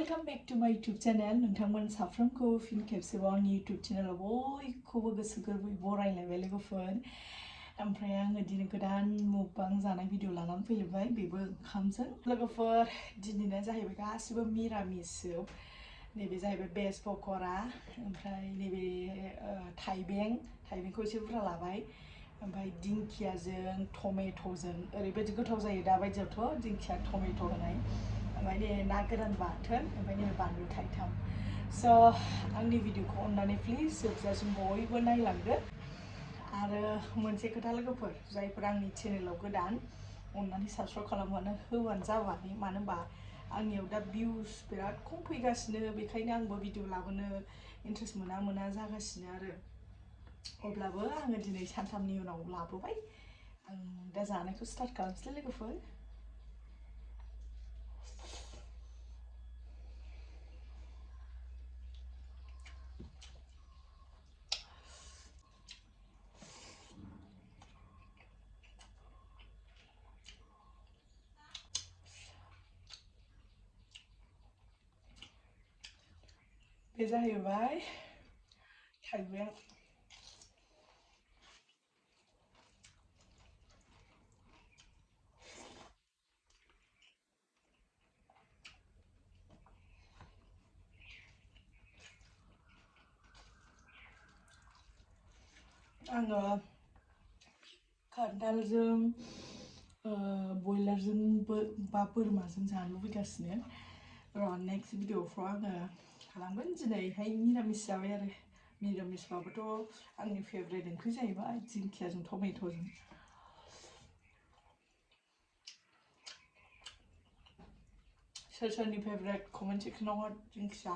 Welcome back to my YouTube channel. नोंथांमोन साफ्रोमखौ फिन खेबसेबाव आंनि YouTube channel बयखौबो गोसो गोरबोयै बरायलायबाय लोगोफोर। ओमफ्राय आङो दिनै गोदान मुकबां जानाय भिडिअ लानानै फैलायबाय, बेबो ओंखामजों। लोगोफोर दिनैना जाहैबाय गासिबो मिरामिसजोब। नैबे जाहैबाय भेज पक'रा, ओमफ्राय नैबे थाइबेंखौ एसे बुरजा लाबाय, ओमफ्राय दिंखियाजों टमेट'जों ओरैबायदि गोथाव जायो दा बायदियावथ' दिंखिया टमेट' होनाय। ओमफ्राय नै ना गोरान बाथोन, ओमफ्राय नै बानलु थाइथाम। स' आंनि भिडिअखौ अननानै प्लिज जोबजासिम बयबो नायलांदो। आरो मोनसे खोथा लोगोफोर, जायफोर आंनि चेनेलाव गोदान अननानै साबस्क्राइब खालामबानो होबानो जाबाय। मानो होनबा आंनियाव दा भिउस बिराद खम फैगासिनो, बेखायनो आंबो भिडिअ लाबोनो इन्ट्रेस्ट मोना जागासिनो आरो। अब्लाबो आङो दिनै सानथामनि उनाव लाबोबाय। आं दा जानायखौ स्टार्ट खालामसै लोगोफोर। बे जाहैबाय थाइबें। आङो खान्थालजों बयलारजों बा बोरमाजों जानो लुबैगासिनो। र' नेक्स्ट भिडिअफ्राव आङो खालामगोन। दिनैहाय निरामिस जाबाय आरो। निरामिसबाबोथ' आंनि फेभरेट ओंख्रि जाहैबाय दिंखियाजों टमेट'जों। सोरनि फेभरेट कमेन्ट सेक्सनाव दिंखिया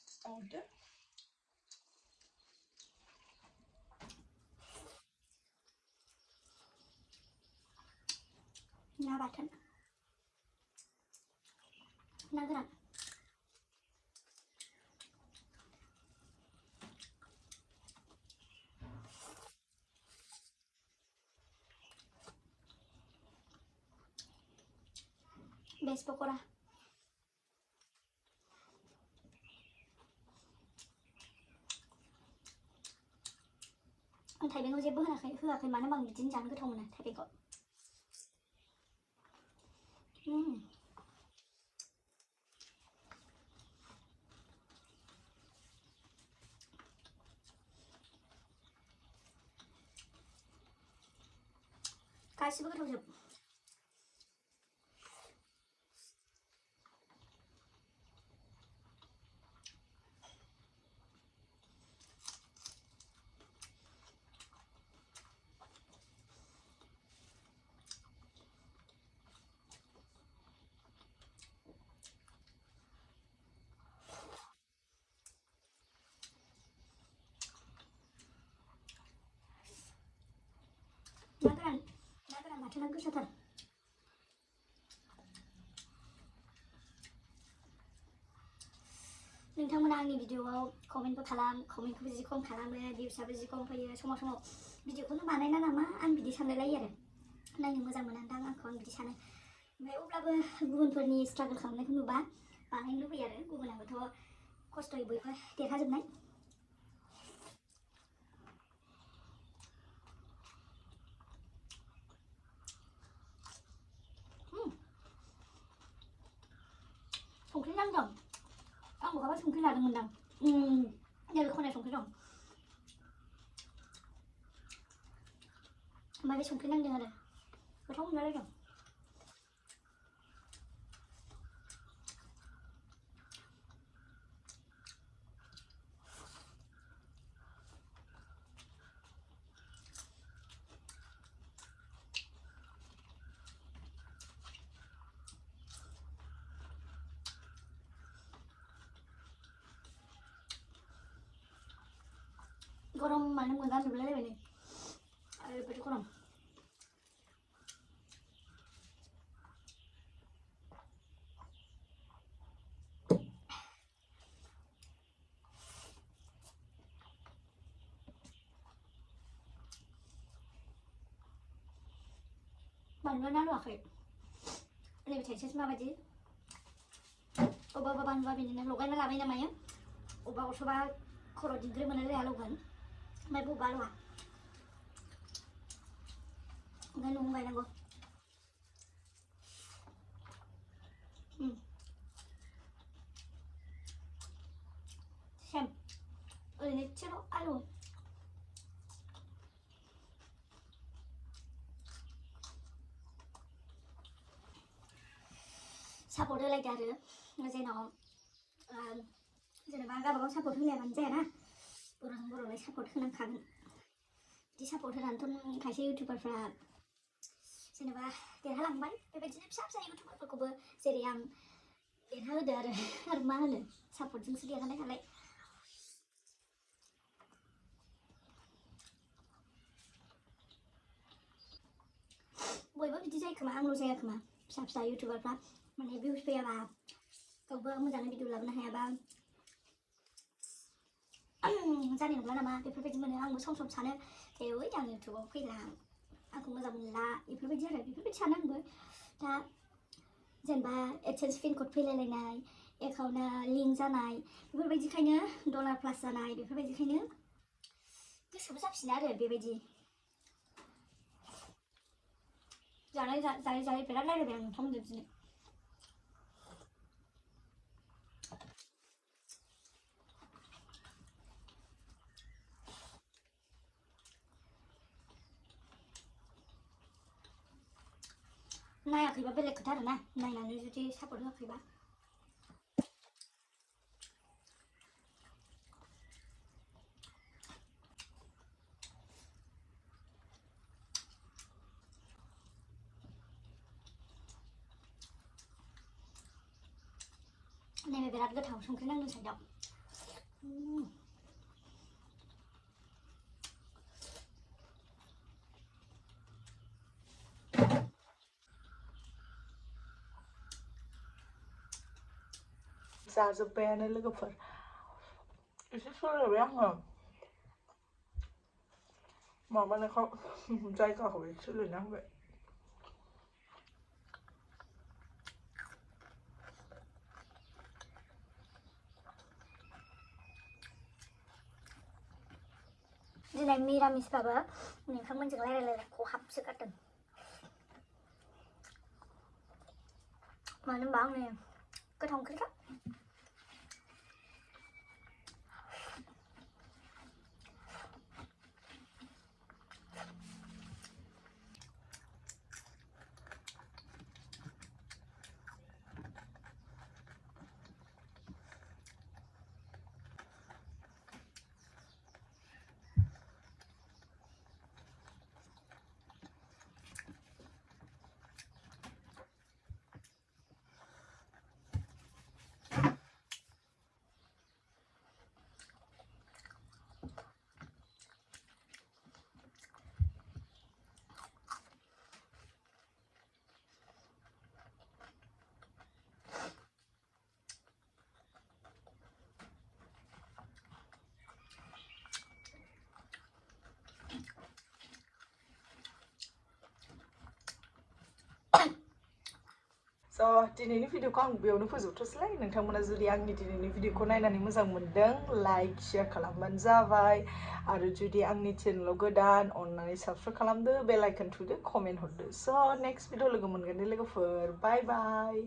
खिथाहरदो। ना बाथोन, ना गोरान, भेज पक'रा, आं थाइबेंखौ जेबो होआखै, मानो होनबा आं बिदिनो जानो गोथाव मोनो थाइबेंखौ। गासिबो गोथावजोब। ना गोरान बाथोना गोसाथार। नोंथांमोना आंनि भिडिअआव कमेन्टखौबो जि खम खालामो, भिउसआबो जि खम फैयो। समाव भिडिअखौनो बानायना नामा आं बिदि सानलायलायो आरो। नायनो मोजां मोनादां आंखौ, आं बिदि सानो। ओमफ्राय अब्लाबो गुबुनफोरनि स्ट्रागल खालामनायखौ नुबा बानायनो लुबैयो आरो। गुबुनाबोथ' खस्थ'यै बयबो देरहाजोबनाय। संख्रि नांदों। आं बहाबा संख्रि लादोंमोनदां। नैबे खनायाव संख्रि दं, ओमफ्राय बे संख्रि नांदों आरो गोथाव मोनलायलायदों। गरमानो मोनगानजोबलायलायबाय नै, ओरैबायदि गरम। बानलुआ नांआखै। नैबे थाइसेयासो माबायदि अबा बानलुआ बिदिनो लगायना लाबाय ना मायो अबा अबा खर' दिग्रो मोनलाय लाया लगोन ओमफ्राय बबा ल'आ ओंखायनो न'आव गायनांगौ सेम ओरैनो एसेल' आलु सापर्ट होलायदो आरो जेनेबा गावबागाव सापर्ट होलायाबानो जायाना बर'जों बर'लाय सापर्ट होनांखागोन बिदि सापर्ट होनानैथ' खायसे इउटुबारफ्रा जेनेबा देरहालांबाय बेबायदिनो फिसा फिसा इउटुबारफोरखौबो जेरै आं देरहाहोदो आरो मा होनो सापर्टजोंसो देरहानाय नालाय बयबो बिदि जायो खोमा आंल' जाया खोमा फिसा फिसा इउटुबारफ्रा माने भिउस फैयाबा गावबो मोजाङै भिडिअ लाबोनो हायाबा जानाय नंला नामा बेफोरबायदि मोनो आंबो सम सम सानो ओइ आं इउटुबाव फैला आंखौ मोजां मोनला बेफोरबायदि आरो बेफोरबायदि सानो आंबो दा जेनेबा एडसेन्स पिन कड फैलायलायनाय एकाउन्टआ लिंक जानाय बेफोरबायदिखायनो डलार प्लास जानाय बेफोरबायदिखायनो गोसोबो जाफिनो आरो बेबायदि जानाय बिराद रायलायबाय आं नोंथांमोनजों दिनै नायाखैबा बेलेग खोथा आरोना नायनानै जुदि सापर्ट होआखैबा नैबे बिराद गोथाव संख्रि नांदों साइडआव जाजोब्बायानो लोगोफोर एसे सोलायबाय आङो माबानायखौ जायगाखौ एसे सोलायना होबाय दिनै मिरामिसबाबो नोंथांमोनजों रायलायलायनाय खहाबसो गारदों मानो होनबा आंनि गोथाव ओंख्रिखा स' दिनैनि भिडिअखौ आं बेयावनो फोजोबथ'सैलाय नोंथांमोना जुदि आंनि दिनैनि भिडिअखौ नायनानै मोजां मोनदों लाइक शेयार खालामबानो जाबाय आरो जुदि आंनि चेनेलाव गोदान अननानै साबस्क्राइब खालामदो बेल आइकन थुदो कमेन्ट हरदो स' नेक्स्ट भिडिअ लोगो मोनगोन दे लोगोफोर बाय बाय